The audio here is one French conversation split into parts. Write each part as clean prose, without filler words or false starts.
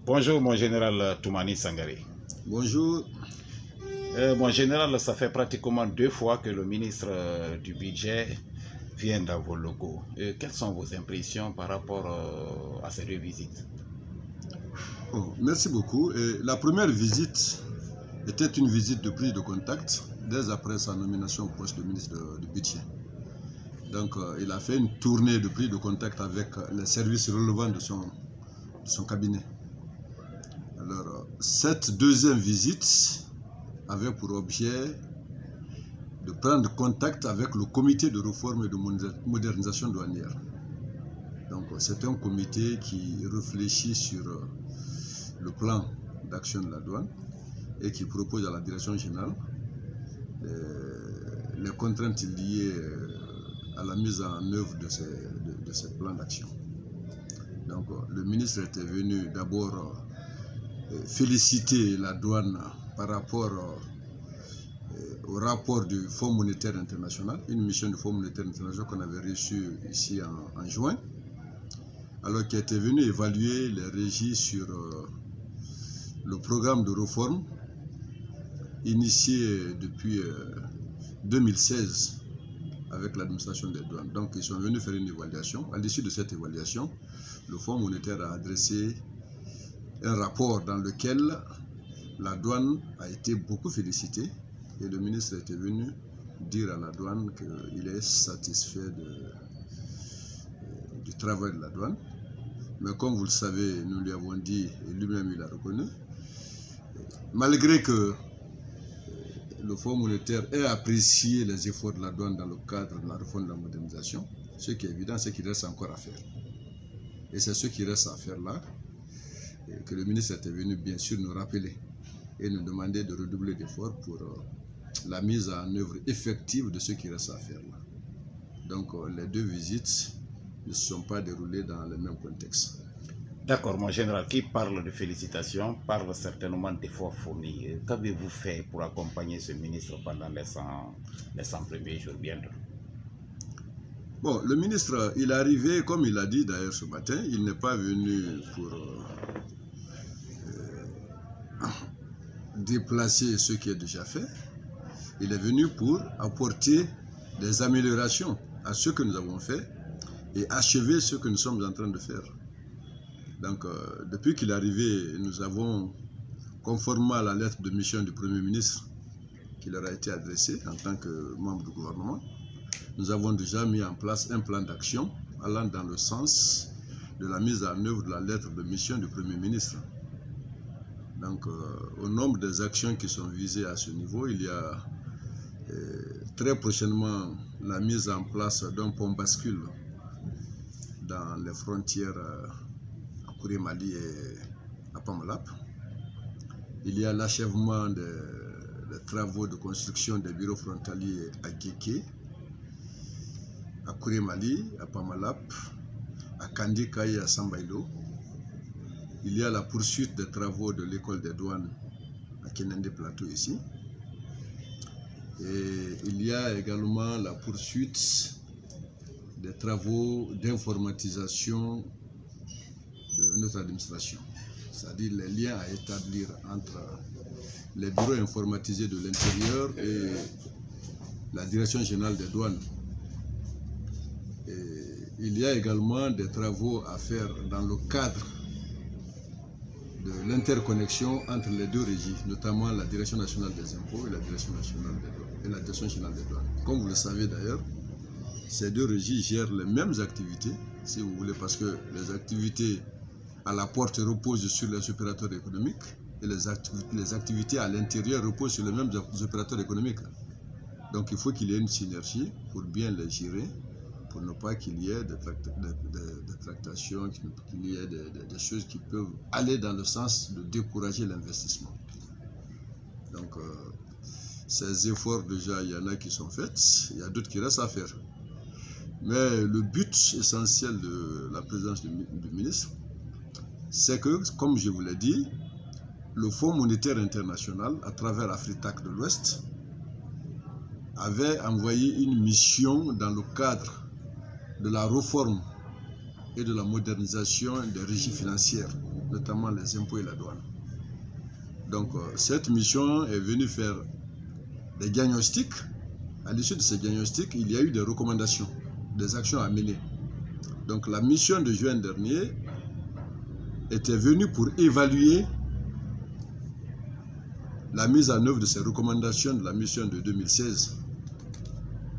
Bonjour mon général Toumani Sangaré. Bonjour. Mon général, ça fait pratiquement 2 fois que le ministre du budget vient dans vos locaux. Quelles sont vos impressions par rapport à ces 2 visites? Merci beaucoup. La première visite était une visite de prise de contact dès après sa nomination au poste de ministre du budget. Donc il a fait une tournée de prise de contact avec les services relevant de son cabinet. Alors cette deuxième visite avait pour objet de prendre contact avec le comité de réforme et de modernisation douanière. Donc c'est un comité qui réfléchit sur le plan d'action de la douane et qui propose à la direction générale les contraintes liées à la mise en œuvre de ces plans d'action. Donc le ministre était venu d'abord féliciter la douane par rapport au rapport du Fonds monétaire international, une mission du Fonds monétaire international qu'on avait reçue ici en juin, alors qu'il était venu évaluer les régies sur le programme de réforme initié depuis 2016 avec l'administration des douanes. Donc ils sont venus faire une évaluation. À l'issue de cette évaluation, le Fonds monétaire a adressé un rapport dans lequel la douane a été beaucoup félicitée et le ministre était venu dire à la douane qu'il est satisfait du travail de la douane. Mais comme vous le savez, nous lui avons dit, et lui-même il a reconnu, malgré que le Fonds monétaire ait apprécié les efforts de la douane dans le cadre de la réforme de la modernisation, ce qui est évident, c'est qu'il reste encore à faire. Et c'est ce qui reste à faire là, que le ministre était venu bien sûr nous rappeler et nous demander de redoubler d'efforts pour la mise en œuvre effective de ce qui reste à faire là. Donc les 2 visites ne se sont pas déroulées dans le même contexte. D'accord, mon général, qui parle de félicitations parle certainement d'efforts fournis. Qu'avez-vous fait pour accompagner ce ministre pendant les 100 premiers jours bientôt? Bon, le ministre, il est arrivé, comme il a dit d'ailleurs ce matin, il n'est pas venu pour déplacer ce qui est déjà fait. Il est venu pour apporter des améliorations à ce que nous avons fait et achever ce que nous sommes en train de faire. Donc, depuis qu'il est arrivé, nous avons, conformément à la lettre de mission du Premier ministre qui leur a été adressée en tant que membre du gouvernement, nous avons déjà mis en place un plan d'action allant dans le sens de la mise en œuvre de la lettre de mission du Premier ministre. Donc, au nombre des actions qui sont visées à ce niveau, il y a très prochainement la mise en place d'un pont bascule dans les frontières à Kouré-Mali et à Pamalap. Il y a l'achèvement des travaux de construction des bureaux frontaliers à Guéké, à Kouré-Mali, à Pamalap, à Kandika et à Sambaïlo. Il y a la poursuite des travaux de l'école des douanes à Kénende Plateau ici. Et il y a également la poursuite des travaux d'informatisation de notre administration, c'est-à-dire les liens à établir entre les bureaux informatisés de l'intérieur et la direction générale des douanes. Et il y a également des travaux à faire dans le cadre de l'interconnexion entre les 2 régies, notamment la Direction nationale des impôts et la Direction nationale des douanes, et la Direction générale des douanes. Comme vous le savez d'ailleurs, ces 2 régies gèrent les mêmes activités, si vous voulez, parce que les activités à la porte reposent sur les opérateurs économiques et les activités à l'intérieur reposent sur les mêmes opérateurs économiques. Donc il faut qu'il y ait une synergie pour bien les gérer, pour ne pas qu'il y ait des tractations, qu'il y ait des choses qui peuvent aller dans le sens de décourager l'investissement. Donc, ces efforts, déjà, il y en a qui sont faits, il y a d'autres qui restent à faire. Mais le but essentiel de la présence du ministre, c'est que, comme je vous l'ai dit, le Fonds monétaire international, à travers Afritac de l'Ouest, avait envoyé une mission dans le cadre de la réforme et de la modernisation des régies financières notamment les impôts et la douane. Donc, cette mission est venue faire des diagnostics. À l'issue de ces diagnostics, il y a eu des recommandations, des actions à mener. Donc, la mission de juin dernier était venue pour évaluer la mise en œuvre de ces recommandations de la mission de 2016.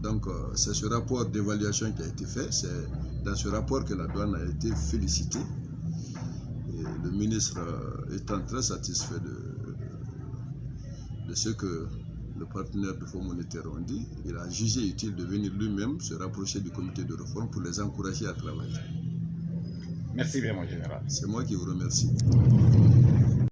Donc, c'est ce rapport d'évaluation qui a été fait. C'est dans ce rapport que la douane a été félicitée. Et le ministre étant très satisfait de ce que le partenaire du Fonds monétaire ont dit, il a jugé utile de venir lui-même se rapprocher du comité de réforme pour les encourager à travailler. Merci bien, mon général. C'est moi qui vous remercie.